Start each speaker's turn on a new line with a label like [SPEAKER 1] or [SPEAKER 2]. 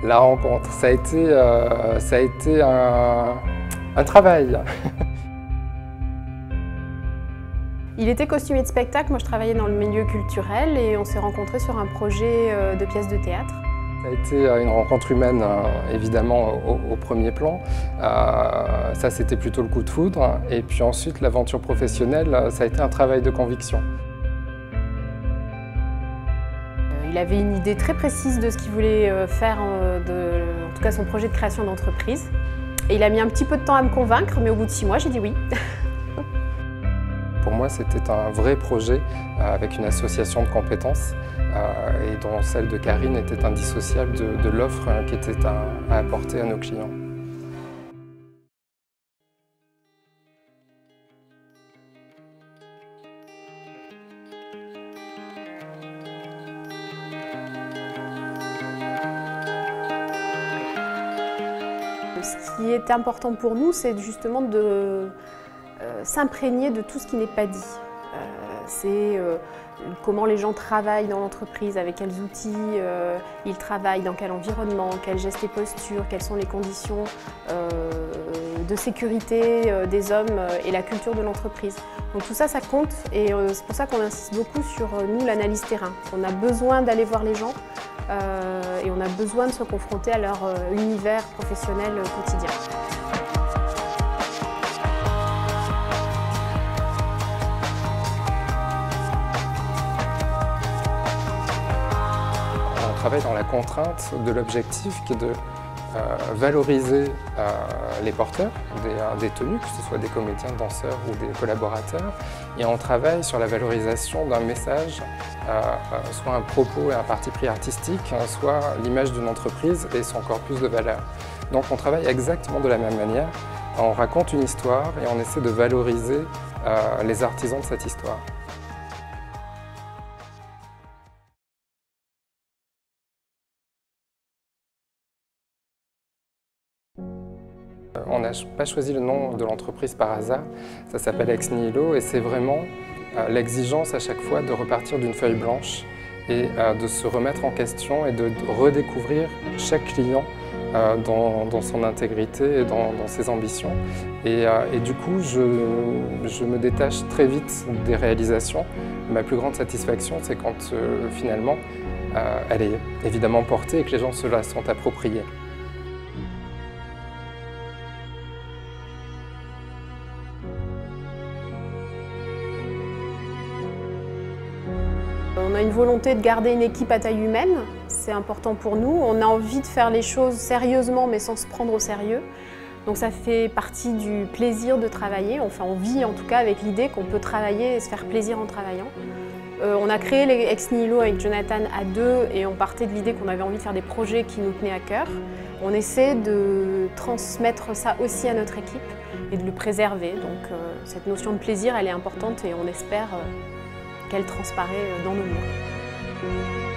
[SPEAKER 1] La rencontre, ça a été un travail.
[SPEAKER 2] Il était costumier de spectacle, moi je travaillais dans le milieu culturel et on s'est rencontrés sur un projet de pièce de théâtre.
[SPEAKER 1] Ça a été une rencontre humaine, évidemment, au premier plan. Ça, c'était plutôt le coup de foudre. Et puis ensuite, l'aventure professionnelle, ça a été un travail de conviction.
[SPEAKER 2] Il avait une idée très précise de ce qu'il voulait faire, en tout cas son projet de création d'entreprise. Et il a mis un petit peu de temps à me convaincre, mais au bout de 6 mois, j'ai dit oui.
[SPEAKER 1] Pour moi, c'était un vrai projet avec une association de compétences et dont celle de Karine était indissociable de l'offre qui était à apporter à nos clients.
[SPEAKER 2] Ce qui est important pour nous, c'est justement de s'imprégner de tout ce qui n'est pas dit. C'est comment les gens travaillent dans l'entreprise, avec quels outils ils travaillent, dans quel environnement, quels gestes et postures, quelles sont les conditions de sécurité des hommes et la culture de l'entreprise. Donc tout ça, ça compte et c'est pour ça qu'on insiste beaucoup sur nous, l'analyse terrain. On a besoin d'aller voir les gens et on a besoin de se confronter à leur univers professionnel quotidien.
[SPEAKER 1] On travaille dans la contrainte de l'objectif qui est de valoriser les porteurs des tenues, que ce soit des comédiens, danseurs ou des collaborateurs. Et on travaille sur la valorisation d'un message, soit un propos et un parti pris artistique, soit l'image d'une entreprise et son corpus de valeurs. Donc on travaille exactement de la même manière. On raconte une histoire et on essaie de valoriser les artisans de cette histoire. On n'a pas choisi le nom de l'entreprise par hasard, ça s'appelle Ex Nihilo et c'est vraiment l'exigence à chaque fois de repartir d'une feuille blanche et de se remettre en question et de redécouvrir chaque client dans son intégrité et dans ses ambitions. Et du coup, je me détache très vite des réalisations. Ma plus grande satisfaction, c'est quand finalement elle est évidemment portée et que les gens se la sont appropriés.
[SPEAKER 2] On a une volonté de garder une équipe à taille humaine, c'est important pour nous. On a envie de faire les choses sérieusement mais sans se prendre au sérieux. Donc ça fait partie du plaisir de travailler. Enfin, on vit en tout cas avec l'idée qu'on peut travailler et se faire plaisir en travaillant. On a créé les Ex Nihilo avec Jonathan à deux et on partait de l'idée qu'on avait envie de faire des projets qui nous tenaient à cœur. On essaie de transmettre ça aussi à notre équipe et de le préserver. Donc cette notion de plaisir, elle est importante et on espère qu'elle transparaît dans nos murs.